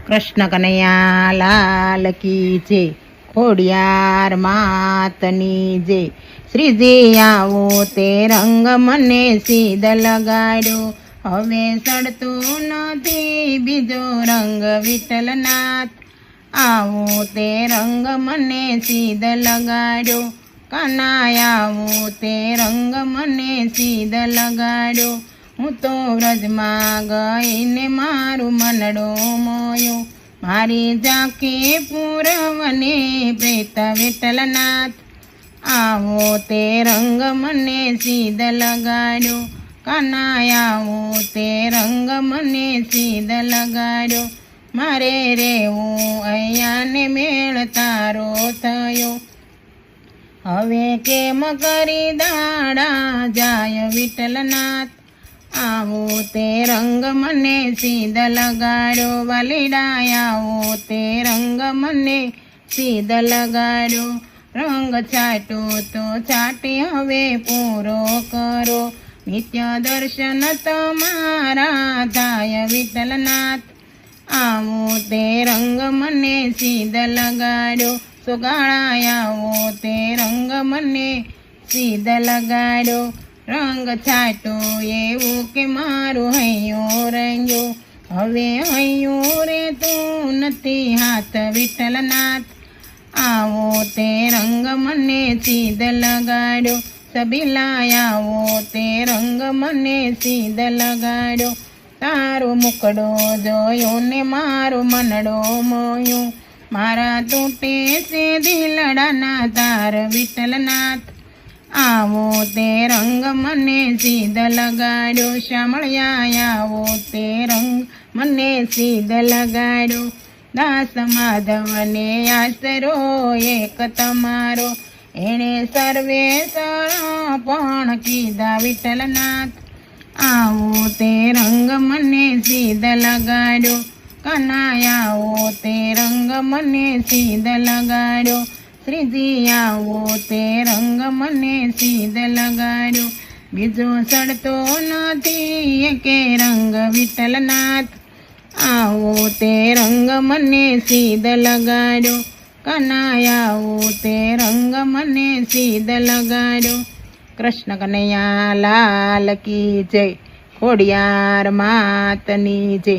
કૃષ્ણ કનૈયા લાલ કી જય, ખોડિયાર માતની જય। શ્રીજી આવો તે રંગ મને સીધ લગાડ્યો, હવે સડતું નથી બીજો રંગ વિઠ્ઠલનાથ। આવો તે રંગ મને સીધ લગાડ્યો, કાનાય આવો તે રંગ મને સીધ લગાડ્યો। હું તો વ્રજમાં ગઈને મારું મનડો મોયો, મારી ઝાંખી પૂરવને પ્રેત વિઠ્ઠલનાથ। આવો તે રંગ મને સીધ લગાડ્યો, કાનાય આવો તે રંગ મને સીધ લગાડ્યો। મારે રેવું અહીંયા ને મેળ તારો થયો, હવે કેમ કરી દાડા જાય વિઠ્ઠલનાથ। આવો તે રંગ મને સીધ લગાડ્યો, વાલીડા આવો તે રંગ મને સીધ લગાડ્યો। રંગ છાંટો તો છાંટી હવે પૂરો કરો, નિત્ય દર્શન તમારા થાય વિઠ્ઠલનાથ। આવો તે રંગ મને સીધ લગાડ્યો, સોગાળા આવો તે રંગ મને સીધ લગાડ્યો। રંગ છાંટો એવું કે મારું હૈયું રંગ્યો, હવે હૈયું રે તું નથી હાથ વિઠ્ઠલનાથ। આવો તે રંગ મને સીધ લગાડ્યો, સબીલા આવો તે રંગ મને સીધ લગાડ્યો। તારો મુકડો જોયો ને મારું મનડો મોયું, મારા તૂટે છે દિલડાના તાર વિઠ્ઠલનાથ। આવો તે રંગ મને સીધ લગાડ્યો, શામળિયા આવો તે રંગ મને સીધ લગાડ્યો। દાસ માધવને આશરો એક તમારો, એણે સર્વે પણ કીધા વિઠ્ઠલનાથ। આવો તે રંગ મને સીધ લગાડ્યો, કાનાય આવો તે રંગ મને સીધ લગાડ્યો। શ્રીજી આવો તે રંગ મને સીધ લગાડ્યો, બીજો સડતો નથી એકે રંગ વિઠ્ઠલનાથ। આવો તે રંગ મને સીધ લગાડ્યો, કાનાય આવો તે રંગ મને સીધ લગાડ્યો। કૃષ્ણ કનૈયા લાલ કી જય, ખોડિયાર માતની જય।